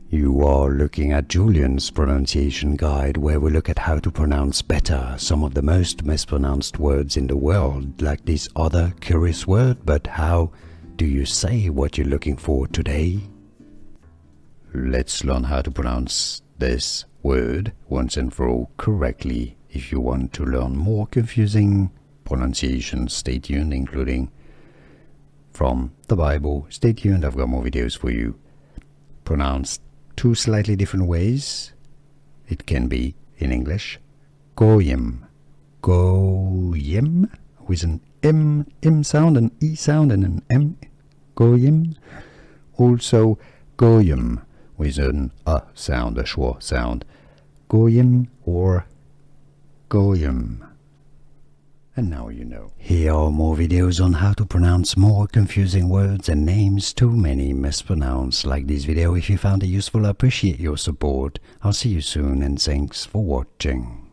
You are looking at Julian's pronunciation guide, where we look at how to pronounce better some of the most mispronounced words in the world, like this other curious word. But how do you say what you're looking for today? Let's learn how to pronounce this word once and for all correctly. If you want to learn more confusing pronunciations, stay tuned, including from the Bible. Stay tuned, I've got more videos for you. Pronounced two slightly different ways. It can be in English Goyim, Goyim, with an M sound, an E sound, and an M, Goyim. Also Goyim, with an A sound, a schwa sound, Goyim or Goyim. And now you know. Here are more videos on how to pronounce more confusing words and names too many mispronounced. Like this video if you found it useful. I appreciate your support. I'll see you soon and thanks for watching.